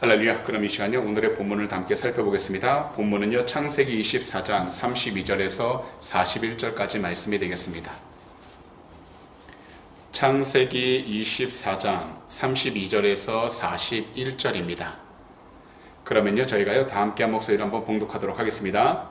할렐루야. 그럼 이 시간에 오늘의 본문을 함께 살펴보겠습니다. 본문은요, 창세기 24장 32절에서 41절까지 말씀이 되겠습니다. 창세기 24장 32절에서 41절입니다. 그러면요, 저희가요, 다 함께 한 목소리로 한번 봉독하도록 하겠습니다.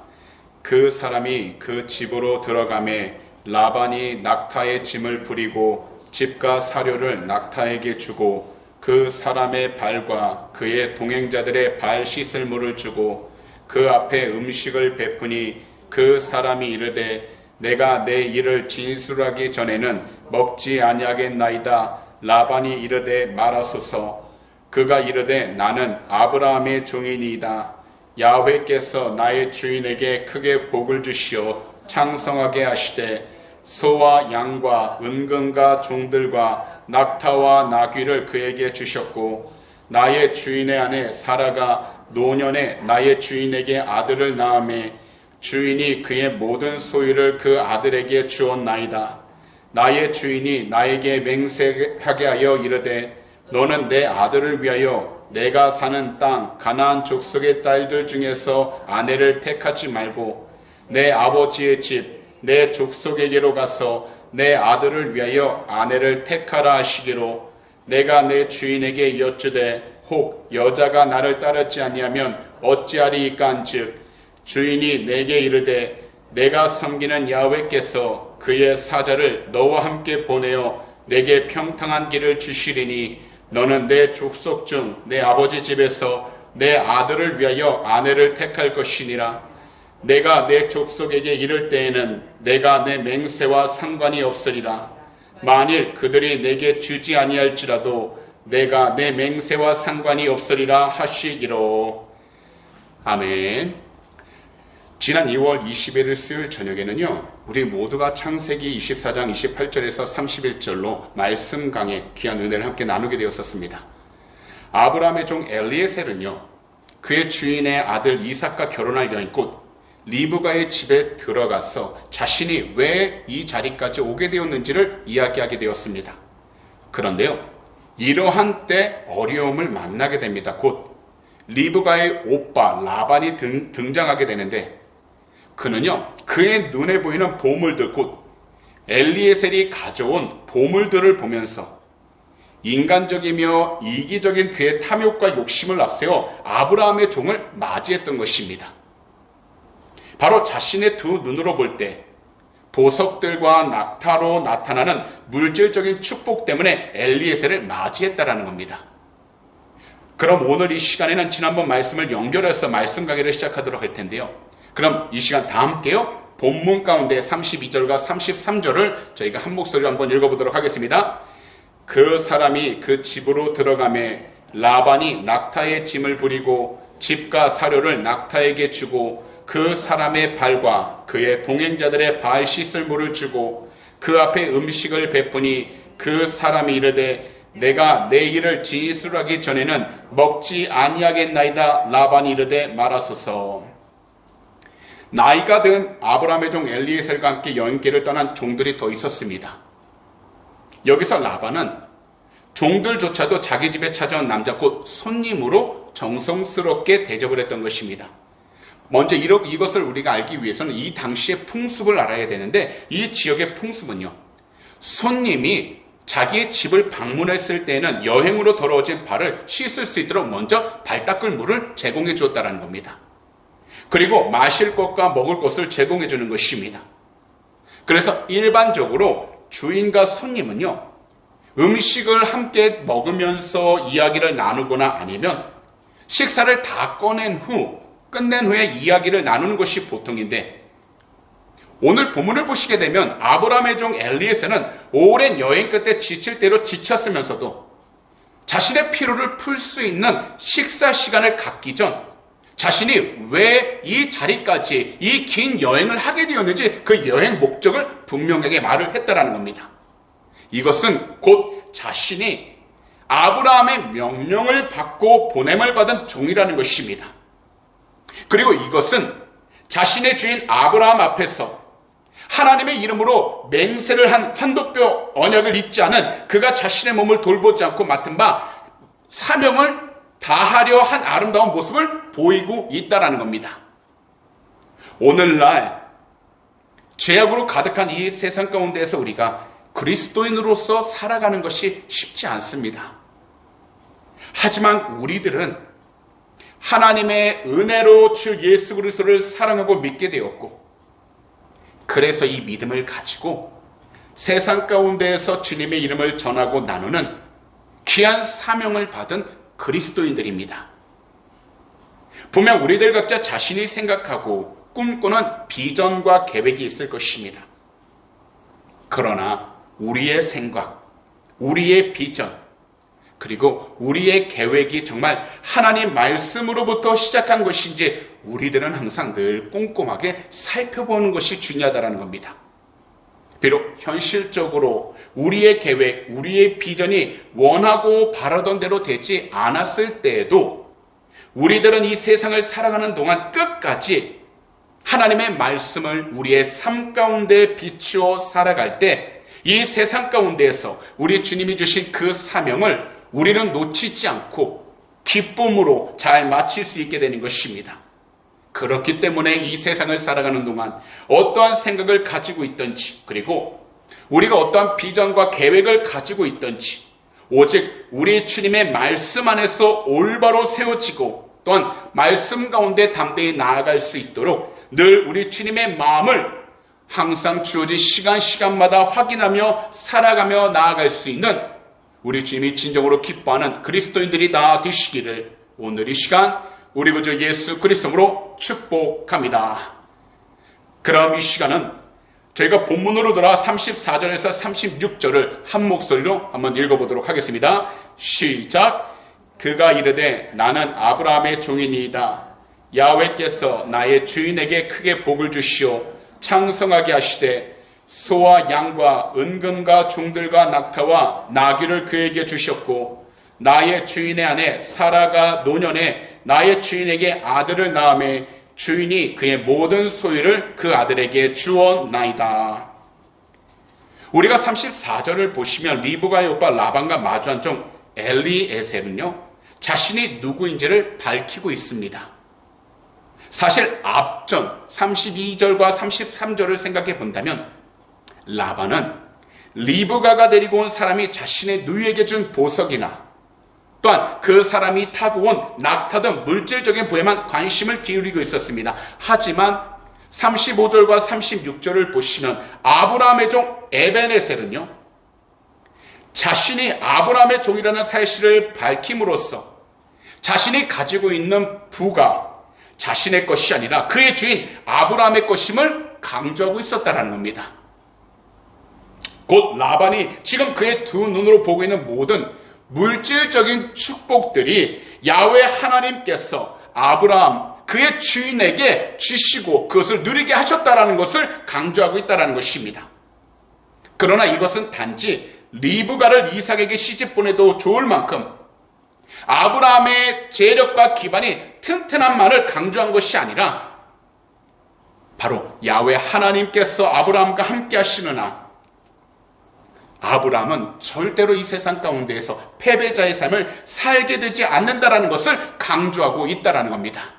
그 사람이 그 집으로 들어가매 라반이 낙타의 짐을 부리고 집과 사료를 낙타에게 주고 그 사람의 발과 그의 동행자들의 발 씻을 물을 주고 그 앞에 음식을 베푸니 그 사람이 이르되 내가 내 일을 진술하기 전에는 먹지 아니하겠나이다. 라반이 이르되 말하소서. 그가 이르되 나는 아브라함의 종이니이다. 야훼께서 나의 주인에게 크게 복을 주시어 창성하게 하시되 소와 양과 은금과 종들과 낙타와 나귀를 그에게 주셨고 나의 주인의 아내 사라가 노년에 나의 주인에게 아들을 낳으매 주인이 그의 모든 소유를 그 아들에게 주었나이다. 나의 주인이 나에게 맹세하게 하여 이르되 너는 내 아들을 위하여 내가 사는 땅 가나안 족속의 딸들 중에서 아내를 택하지 말고 내 아버지의 집 내 족속에게로 가서 내 아들을 위하여 아내를 택하라 하시기로 내가 내 주인에게 여쭈되 혹 여자가 나를 따르지 아니하면 어찌하리이까한즉 주인이 내게 이르되 내가 섬기는 야훼께서 그의 사자를 너와 함께 보내어 내게 평탄한 길을 주시리니 너는 내 족속 중 내 아버지 집에서 내 아들을 위하여 아내를 택할 것이니라. 내가 내 족속에게 이를 때에는 내가 내 맹세와 상관이 없으리라. 만일 그들이 내게 주지 아니할지라도 내가 내 맹세와 상관이 없으리라 하시기로. 아멘. 지난 2월 20일 수요일 저녁에는요, 우리 모두가 창세기 24장 28절에서 31절로 말씀 강의 귀한 은혜를 함께 나누게 되었었습니다. 아브라함의 종 엘리에셀은요, 그의 주인의 아들 이삭과 결혼할 여인 곧 리브가의 집에 들어가서 자신이 왜 이 자리까지 오게 되었는지를 이야기하게 되었습니다. 그런데요, 이러한 때 어려움을 만나게 됩니다. 곧 리브가의 오빠 라반이 등장하게 되는데 그는요, 그의 눈에 보이는 보물들 곧 엘리에셀이 가져온 보물들을 보면서 인간적이며 이기적인 그의 탐욕과 욕심을 앞세워 아브라함의 종을 맞이했던 것입니다. 바로 자신의 두 눈으로 볼 때 보석들과 낙타로 나타나는 물질적인 축복 때문에 엘리에셀을 맞이했다라는 겁니다. 그럼 오늘 이 시간에는 지난번 말씀을 연결해서 말씀 강의를 시작하도록 할 텐데요. 그럼 이 시간 다 함께요, 본문 가운데 32절과 33절을 저희가 한 목소리로 한번 읽어보도록 하겠습니다. 그 사람이 그 집으로 들어가매 라반이 낙타의 짐을 부리고 집과 사료를 낙타에게 주고 그 사람의 발과 그의 동행자들의 발 씻을 물을 주고 그 앞에 음식을 베푸니 그 사람이 이르되 내가 내 일을 진술하기 전에는 먹지 아니하겠나이다. 라반이 이르되 말하소서. 나이가 든 아브라함의 종 엘리에셀과 함께 여행길을 떠난 종들이 더 있었습니다. 여기서 라반은 종들조차도 자기 집에 찾아온 남자 곧 손님으로 정성스럽게 대접을 했던 것입니다. 먼저 이것을 우리가 알기 위해서는 이 당시의 풍습을 알아야 되는데, 이 지역의 풍습은요, 손님이 자기의 집을 방문했을 때는 여행으로 더러워진 발을 씻을 수 있도록 먼저 발 닦을 물을 제공해 주었다는 겁니다. 그리고 마실 것과 먹을 것을 제공해 주는 것입니다. 그래서 일반적으로 주인과 손님은요, 음식을 함께 먹으면서 이야기를 나누거나 아니면 식사를 다 끝낸 후에 이야기를 나누는 것이 보통인데, 오늘 본문을 보시게 되면 아브라함의 종 엘리에셀은 오랜 여행 끝에 지칠 대로 지쳤으면서도 자신의 피로를 풀 수 있는 식사 시간을 갖기 전 자신이 왜 이 자리까지 이 긴 여행을 하게 되었는지 그 여행 목적을 분명하게 말을 했다라는 겁니다. 이것은 곧 자신이 아브라함의 명령을 받고 보냄을 받은 종이라는 것입니다. 그리고 이것은 자신의 주인 아브라함 앞에서 하나님의 이름으로 맹세를 한 환도뼈 언약을 잊지 않은 그가 자신의 몸을 돌보지 않고 맡은 바 사명을 다하려 한 아름다운 모습을 보이고 있다는 겁니다. 오늘날 죄악으로 가득한 이 세상 가운데에서 우리가 그리스도인으로서 살아가는 것이 쉽지 않습니다. 하지만 우리들은 하나님의 은혜로 주 예수 그리스도를 사랑하고 믿게 되었고, 그래서 이 믿음을 가지고 세상 가운데에서 주님의 이름을 전하고 나누는 귀한 사명을 받은 그리스도인들입니다. 분명 우리들 각자 자신이 생각하고 꿈꾸는 비전과 계획이 있을 것입니다. 그러나 우리의 생각, 우리의 비전, 그리고 우리의 계획이 정말 하나님 말씀으로부터 시작한 것인지 우리들은 항상 늘 꼼꼼하게 살펴보는 것이 중요하다는 겁니다. 비록 현실적으로 우리의 계획, 우리의 비전이 원하고 바라던 대로 되지 않았을 때에도 우리들은 이 세상을 살아가는 동안 끝까지 하나님의 말씀을 우리의 삶 가운데 비추어 살아갈 때 이 세상 가운데에서 우리 주님이 주신 그 사명을 우리는 놓치지 않고 기쁨으로 잘 마칠 수 있게 되는 것입니다. 그렇기 때문에 이 세상을 살아가는 동안 어떠한 생각을 가지고 있든지, 그리고 우리가 어떠한 비전과 계획을 가지고 있든지 오직 우리 주님의 말씀 안에서 올바로 세워지고 또한 말씀 가운데 담대히 나아갈 수 있도록 늘 우리 주님의 마음을 항상 주어진 시간마다 확인하며 살아가며 나아갈 수 있는 우리 주님이 진정으로 기뻐하는 그리스도인들이 다 되시기를 오늘 이 시간 우리 구주 예수 그리스도로 축복합니다. 그럼 이 시간은 저희가 본문으로 돌아 34절에서 36절을 한 목소리로 한번 읽어보도록 하겠습니다. 시작. 그가 이르되 나는 아브라함의 종이니이다. 야훼께서 나의 주인에게 크게 복을 주시오 창성하게 하시되 소와 양과 은금과 종들과 낙타와 나귀를 그에게 주셨고 나의 주인의 아내 사라가 노년에 나의 주인에게 아들을 낳음에 주인이 그의 모든 소유를 그 아들에게 주었나이다. 우리가 34절을 보시면 리브가의 오빠 라반과 마주한 종 엘리에셀은요 자신이 누구인지를 밝히고 있습니다. 사실 앞전 32절과 33절을 생각해 본다면 라반은 리브가가 데리고 온 사람이 자신의 누이에게 준 보석이나 또한 그 사람이 타고 온 낙타 등 물질적인 부에만 관심을 기울이고 있었습니다. 하지만 35절과 36절을 보시면 아브라함의 종 에벤에셀은요 자신이 아브라함의 종이라는 사실을 밝힘으로써 자신이 가지고 있는 부가 자신의 것이 아니라 그의 주인 아브라함의 것임을 강조하고 있었다는 겁니다. 곧 라반이 지금 그의 두 눈으로 보고 있는 모든 물질적인 축복들이 야훼 하나님께서 아브라함 그의 주인에게 주시고 그것을 누리게 하셨다는 것을 강조하고 있다는 것입니다. 그러나 이것은 단지 리브가를 이삭에게 시집 보내도 좋을 만큼 아브라함의 재력과 기반이 튼튼한만을 강조한 것이 아니라 바로 야훼 하나님께서 아브라함과 함께 하시느나 아브라함은 절대로 이 세상 가운데에서 패배자의 삶을 살게 되지 않는다라는 것을 강조하고 있다는 겁니다.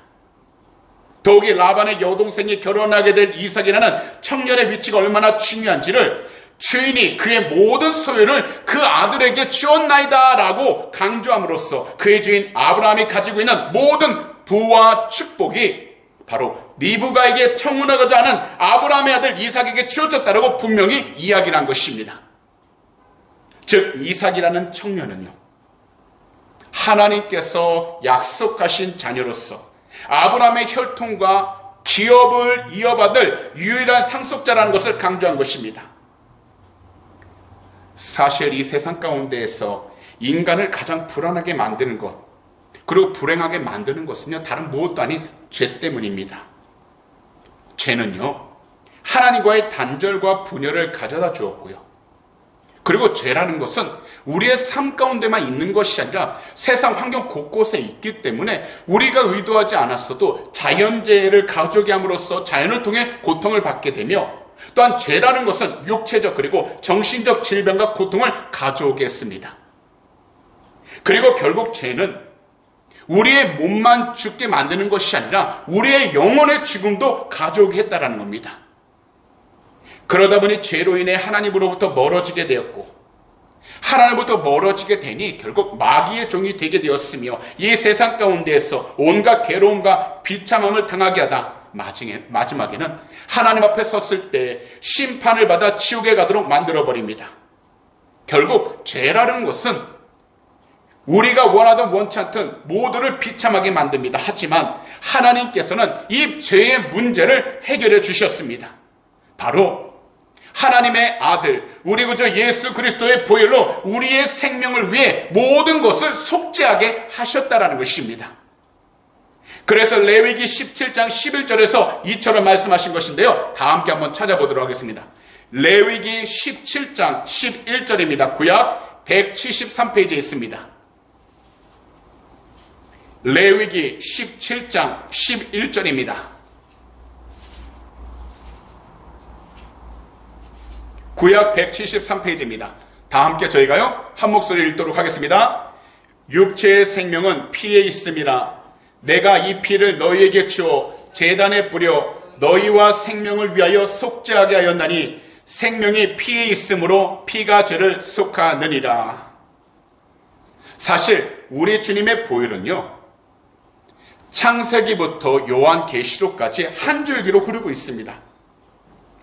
더욱이 라반의 여동생이 결혼하게 될 이삭이라는 청년의 위치가 얼마나 중요한지를 주인이 그의 모든 소유를 그 아들에게 주었나이다 라고 강조함으로써 그의 주인 아브라함이 가지고 있는 모든 부와 축복이 바로 리브가에게 청혼하고자 하는 아브라함의 아들 이삭에게 주어졌다라고 분명히 이야기를 한 것입니다. 즉 이삭이라는 청년은요 하나님께서 약속하신 자녀로서 아브라함의 혈통과 기업을 이어받을 유일한 상속자라는 것을 강조한 것입니다. 사실 이 세상 가운데에서 인간을 가장 불안하게 만드는 것 그리고 불행하게 만드는 것은요 다른 무엇도 아닌 죄 때문입니다. 죄는요 하나님과의 단절과 분열을 가져다 주었고요. 그리고 죄라는 것은 우리의 삶 가운데만 있는 것이 아니라 세상 환경 곳곳에 있기 때문에 우리가 의도하지 않았어도 자연재해를 가져오게 함으로써 자연을 통해 고통을 받게 되며 또한 죄라는 것은 육체적 그리고 정신적 질병과 고통을 가져오게 했습니다. 그리고 결국 죄는 우리의 몸만 죽게 만드는 것이 아니라 우리의 영혼의 죽음도 가져오게 했다라는 겁니다. 그러다 보니 죄로 인해 하나님으로부터 멀어지게 되었고, 하나님부터 멀어지게 되니 결국 마귀의 종이 되게 되었으며, 이 세상 가운데에서 온갖 괴로움과 비참함을 당하게 하다 마지막에는 하나님 앞에 섰을 때 심판을 받아 지옥에 가도록 만들어버립니다. 결국 죄라는 것은 우리가 원하든 원치 않든 모두를 비참하게 만듭니다. 하지만 하나님께서는 이 죄의 문제를 해결해 주셨습니다. 바로 하나님의 아들, 우리 구주 예수 그리스도의 보혈로 우리의 생명을 위해 모든 것을 속죄하게 하셨다라는 것입니다. 그래서 레위기 17장 11절에서 이처럼 말씀하신 것인데요, 다 함께 한번 찾아보도록 하겠습니다. 레위기 17장 11절입니다. 구약 173페이지에 있습니다. 레위기 17장 11절입니다. 구약 173페이지입니다. 다 함께 저희가요 한 목소리 읽도록 하겠습니다. 육체의 생명은 피에 있음이라. 내가 이 피를 너희에게 주어 제단에 뿌려 너희와 생명을 위하여 속죄하게 하였나니 생명이 피에 있으므로 피가 죄를 속하느니라. 사실 우리 주님의 보혈은요, 창세기부터 요한계시록까지 한 줄기로 흐르고 있습니다.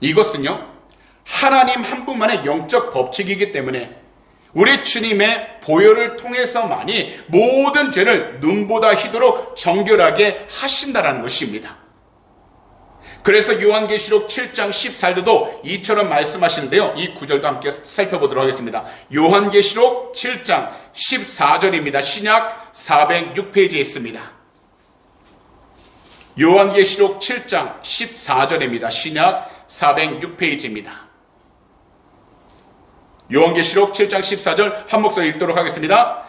이것은요, 하나님 한 분만의 영적 법칙이기 때문에 우리 주님의 보혈을 통해서만이 모든 죄를 눈보다 희도록 정결하게 하신다라는 것입니다. 그래서 요한계시록 7장 14절도 이처럼 말씀하시는데요, 이 구절도 함께 살펴보도록 하겠습니다. 요한계시록 7장 14절입니다. 신약 406페이지에 있습니다. 요한계시록 7장 14절입니다. 신약 406페이지입니다. 요한계시록 7장 14절 한 목소리 읽도록 하겠습니다.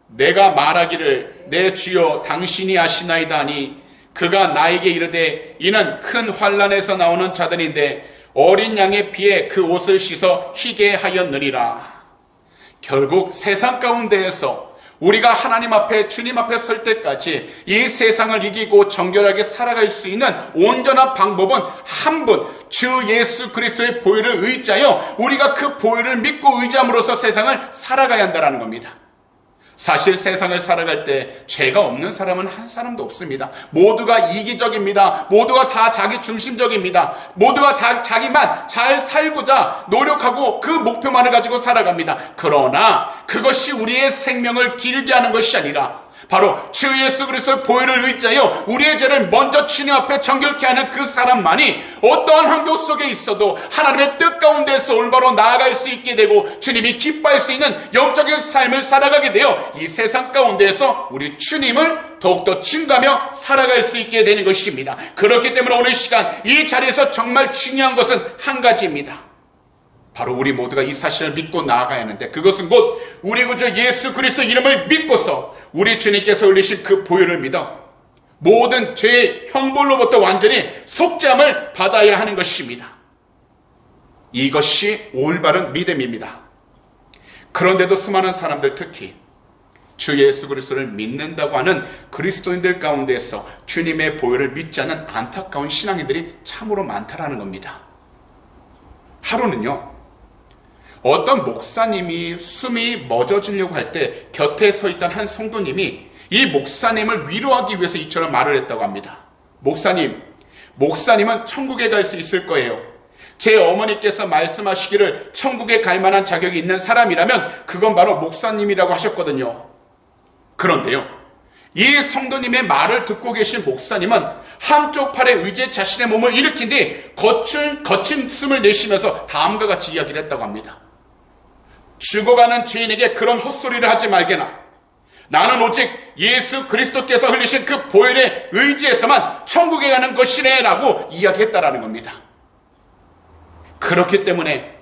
내가 말하기를 내 주여 당신이 아시나이다 하니 그가 나에게 이르되 이는 큰 환난에서 나오는 자들인데 어린 양의 피에 그 옷을 씻어 희게 하였느니라. 결국 세상 가운데에서 우리가 하나님 앞에, 주님 앞에 설 때까지 이 세상을 이기고 정결하게 살아갈 수 있는 온전한 방법은 한 분, 주 예수 그리스도의 보혈을 의지하여 우리가 그 보혈을 믿고 의지함으로써 세상을 살아가야 한다는 겁니다. 사실 세상을 살아갈 때 죄가 없는 사람은 한 사람도 없습니다. 모두가 이기적입니다. 모두가 다 자기 중심적입니다. 모두가 다 자기만 잘 살고자 노력하고 그 목표만을 가지고 살아갑니다. 그러나 그것이 우리의 생명을 길게 하는 것이 아니라 바로 주 예수 그리스도의 보혈을 의지하여 우리의 죄를 먼저 주님 앞에 정결케 하는 그 사람만이 어떠한 환경 속에 있어도 하나님의 뜻 가운데서 올바로 나아갈 수 있게 되고 주님이 기뻐할 수 있는 영적인 삶을 살아가게 되어 이 세상 가운데서 우리 주님을 더욱더 증가하며 살아갈 수 있게 되는 것입니다. 그렇기 때문에 오늘 시간 이 자리에서 정말 중요한 것은 한 가지입니다. 바로 우리 모두가 이 사실을 믿고 나아가야 하는데, 그것은 곧 우리 구주 예수 그리스도 이름을 믿고서 우리 주님께서 흘리신 그 보혈을 믿어 모든 죄의 형벌로부터 완전히 속죄함을 받아야 하는 것입니다. 이것이 올바른 믿음입니다. 그런데도 수많은 사람들, 특히 주 예수 그리스도를 믿는다고 하는 그리스도인들 가운데서 주님의 보혈을 믿지 않는 안타까운 신앙인들이 참으로 많다라는 겁니다. 하루는요, 어떤 목사님이 숨이 멎어지려고 할 때 곁에 서 있던 한 성도님이 이 목사님을 위로하기 위해서 이처럼 말을 했다고 합니다. 목사님은 천국에 갈 수 있을 거예요. 제 어머니께서 말씀하시기를 천국에 갈 만한 자격이 있는 사람이라면 그건 바로 목사님이라고 하셨거든요. 그런데요, 이 성도님의 말을 듣고 계신 목사님은 한쪽 팔에 의지해 자신의 몸을 일으킨 뒤 거친 숨을 내쉬면서 다음과 같이 이야기를 했다고 합니다. 죽어가는 죄인에게 그런 헛소리를 하지 말게나. 나는 오직 예수 그리스도께서 흘리신 그 보혈에 의지해서만 천국에 가는 것이네 라고 이야기했다라는 겁니다. 그렇기 때문에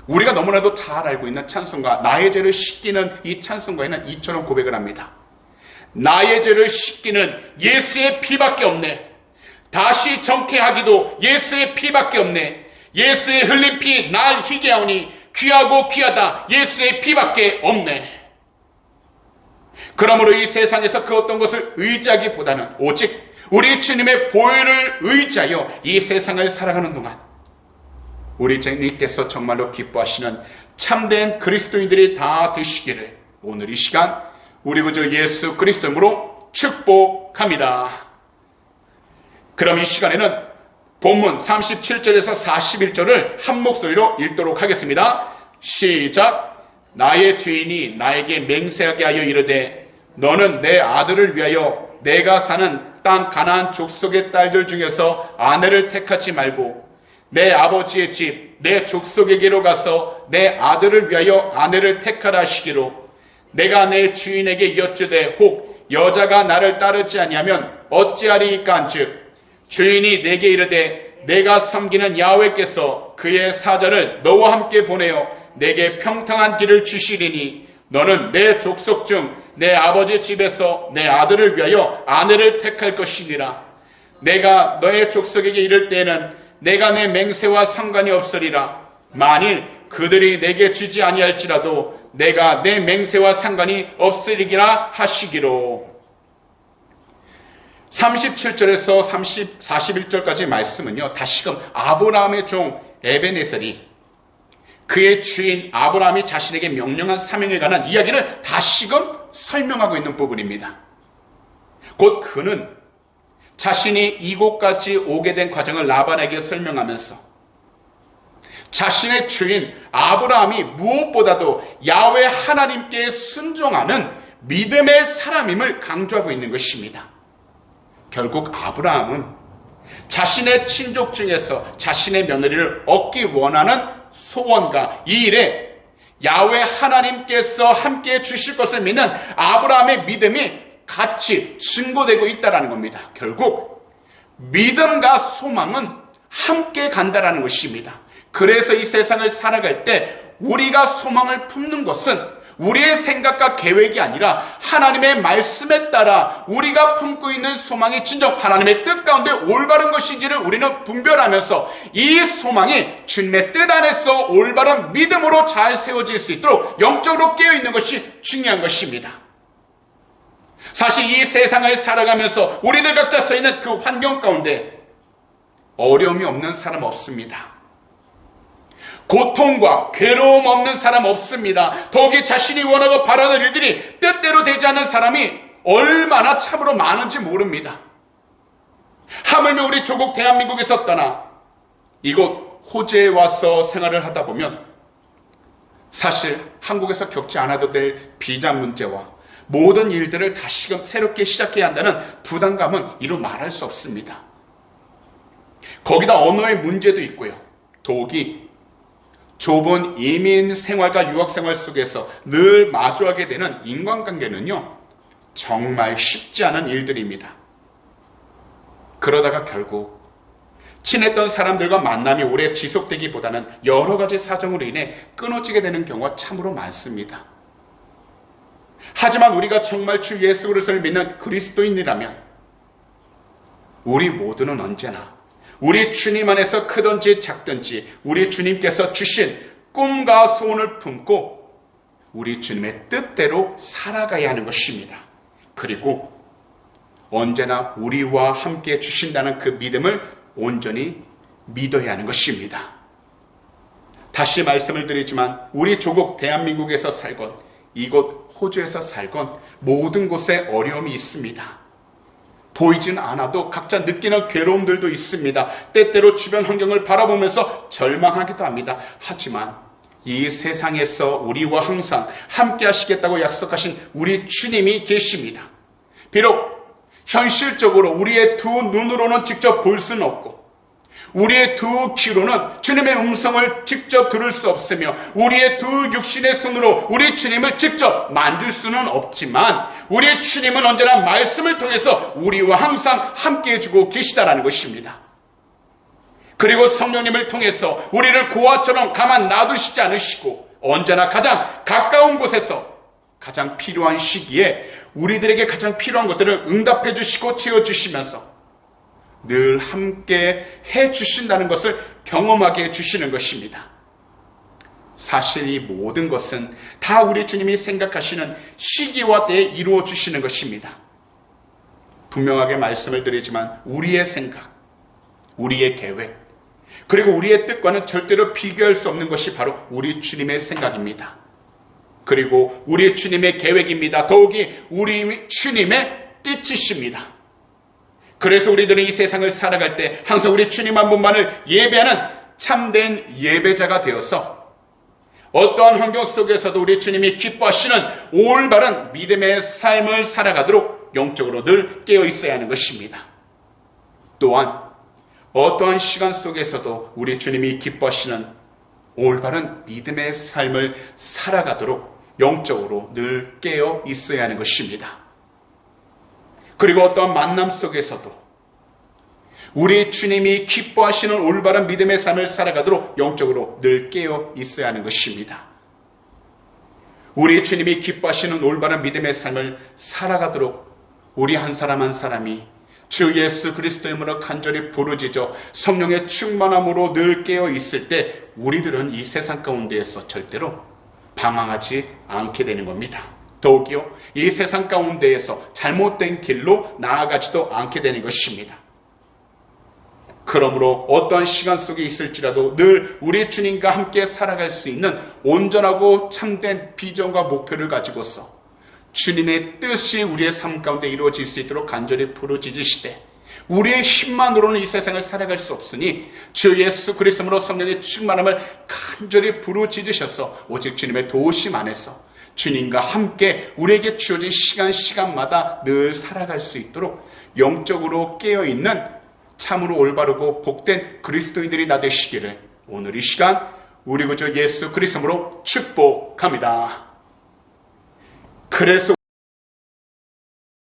우리가 너무나도 잘 알고 있는 찬송가, 나의 죄를 씻기는 이 찬송가에는 이처럼 고백을 합니다. 나의 죄를 씻기는 예수의 피밖에 없네. 다시 정케하기도 예수의 피밖에 없네. 예수의 흘린 피 날 희게 하오니 귀하고 귀하다 예수의 피밖에 없네. 그러므로 이 세상에서 그 어떤 것을 의지하기보다는 오직 우리 주님의 보혈을 의지하여 이 세상을 살아가는 동안 우리 주님께서 정말로 기뻐하시는 참된 그리스도인들이 다 되시기를 오늘 이 시간 우리 구주 예수 그리스도로 축복합니다. 그럼 이 시간에는 본문 37절에서 41절을 한 목소리로 읽도록 하겠습니다. 시작. 나의 주인이 나에게 맹세하게 하여 이르되 너는 내 아들을 위하여 내가 사는 땅 가나안 족속의 딸들 중에서 아내를 택하지 말고 내 아버지의 집 내 족속에게로 가서 내 아들을 위하여 아내를 택하라 하시기로 내가 내 주인에게 여쭈되 혹 여자가 나를 따르지 아니하면 어찌하리이까 한즉 주인이 내게 이르되 내가 섬기는 야훼께서 그의 사자를 너와 함께 보내어 내게 평탄한 길을 주시리니 너는 내 족속 중 내 아버지 집에서 내 아들을 위하여 아내를 택할 것이니라. 내가 너의 족속에게 이를 때에는 내가 내 맹세와 상관이 없으리라. 만일 그들이 내게 주지 아니할지라도 내가 내 맹세와 상관이 없으리라 하시기로. 37절에서 41절까지 말씀은요, 다시금 아브라함의 종 에베네셀이 그의 주인 아브라함이 자신에게 명령한 사명에 관한 이야기를 다시금 설명하고 있는 부분입니다. 곧 그는 자신이 이곳까지 오게 된 과정을 라반에게 설명하면서 자신의 주인 아브라함이 무엇보다도 야훼 하나님께 순종하는 믿음의 사람임을 강조하고 있는 것입니다. 결국 아브라함은 자신의 친족 중에서 자신의 며느리를 얻기 원하는 소원과 이 일에 야훼 하나님께서 함께 주실 것을 믿는 아브라함의 믿음이 같이 증거되고 있다는 겁니다. 결국 믿음과 소망은 함께 간다는 것입니다. 그래서 이 세상을 살아갈 때 우리가 소망을 품는 것은 우리의 생각과 계획이 아니라 하나님의 말씀에 따라 우리가 품고 있는 소망이 진정 하나님의 뜻 가운데 올바른 것인지를 우리는 분별하면서 이 소망이 주님의 뜻 안에서 올바른 믿음으로 잘 세워질 수 있도록 영적으로 깨어있는 것이 중요한 것입니다. 사실 이 세상을 살아가면서 우리들 각자 서 있는 그 환경 가운데 어려움이 없는 사람 없습니다. 고통과 괴로움 없는 사람 없습니다. 더욱이 자신이 원하고 바라는 일들이 뜻대로 되지 않는 사람이 얼마나 참으로 많은지 모릅니다. 하물며 우리 조국 대한민국에서 떠나 이곳 호주에 와서 생활을 하다 보면 사실 한국에서 겪지 않아도 될 비자 문제와 모든 일들을 다시금 새롭게 시작해야 한다는 부담감은 이루 말할 수 없습니다. 거기다 언어의 문제도 있고요. 더욱이 좁은 이민 생활과 유학 생활 속에서 늘 마주하게 되는 인간관계는요, 정말 쉽지 않은 일들입니다. 그러다가 결국 친했던 사람들과 만남이 오래 지속되기보다는 여러 가지 사정으로 인해 끊어지게 되는 경우가 참으로 많습니다. 하지만 우리가 정말 주 예수 그리스도를 믿는 그리스도인이라면 우리 모두는 언제나 우리 주님 안에서 크든지 작든지 우리 주님께서 주신 꿈과 소원을 품고 우리 주님의 뜻대로 살아가야 하는 것입니다. 그리고 언제나 우리와 함께 주신다는 그 믿음을 온전히 믿어야 하는 것입니다. 다시 말씀을 드리지만 우리 조국 대한민국에서 살건 이곳 호주에서 살건 모든 곳에 어려움이 있습니다. 보이진 않아도 각자 느끼는 괴로움들도 있습니다. 때때로 주변 환경을 바라보면서 절망하기도 합니다. 하지만 이 세상에서 우리와 항상 함께 하시겠다고 약속하신 우리 주님이 계십니다. 비록 현실적으로 우리의 두 눈으로는 직접 볼 수는 없고 우리의 두 귀로는 주님의 음성을 직접 들을 수 없으며 우리의 두 육신의 손으로 우리 주님을 직접 만질 수는 없지만 우리 주님은 언제나 말씀을 통해서 우리와 항상 함께 해주고 계시다라는 것입니다. 그리고 성령님을 통해서 우리를 고아처럼 가만 놔두시지 않으시고 언제나 가장 가까운 곳에서 가장 필요한 시기에 우리들에게 가장 필요한 것들을 응답해 주시고 채워주시면서 늘 함께 해주신다는 것을 경험하게 해주시는 것입니다. 사실 이 모든 것은 다 우리 주님이 생각하시는 시기와 때에 이루어 주시는 것입니다. 분명하게 말씀을 드리지만 우리의 생각, 우리의 계획, 그리고 우리의 뜻과는 절대로 비교할 수 없는 것이 바로 우리 주님의 생각입니다. 그리고 우리 주님의 계획입니다. 더욱이 우리 주님의 뜻이십니다. 그래서 우리들은 이 세상을 살아갈 때 항상 우리 주님 한 분만을 예배하는 참된 예배자가 되어서 어떠한 환경 속에서도 우리 주님이 기뻐하시는 올바른 믿음의 삶을 살아가도록 영적으로 늘 깨어 있어야 하는 것입니다. 또한 어떠한 시간 속에서도 우리 주님이 기뻐하시는 올바른 믿음의 삶을 살아가도록 영적으로 늘 깨어 있어야 하는 것입니다. 그리고 어떠한 만남 속에서도 우리 주님이 기뻐하시는 올바른 믿음의 삶을 살아가도록 영적으로 늘 깨어 있어야 하는 것입니다. 우리 주님이 기뻐하시는 올바른 믿음의 삶을 살아가도록 우리 한 사람 한 사람이 주 예수 그리스도의 이름으로 간절히 부르짖어 성령의 충만함으로 늘 깨어 있을 때 우리들은 이 세상 가운데에서 절대로 방황하지 않게 되는 겁니다. 더욱이요, 이 세상 가운데에서 잘못된 길로 나아가지도 않게 되는 것입니다. 그러므로 어떤 시간 속에 있을지라도 늘 우리 주님과 함께 살아갈 수 있는 온전하고 참된 비전과 목표를 가지고서 주님의 뜻이 우리의 삶 가운데 이루어질 수 있도록 간절히 부르짖으시되 우리의 힘만으로는 이 세상을 살아갈 수 없으니 주 예수 그리스도로 성령의 충만함을 간절히 부르짖으셔서 오직 주님의 도우심 안에서 주님과 함께 우리에게 주어진 시간마다 늘 살아갈 수 있도록 영적으로 깨어있는 참으로 올바르고 복된 그리스도인들이 다 되시기를 오늘 이 시간 우리 구주 예수 그리스도로 축복합니다. 그래서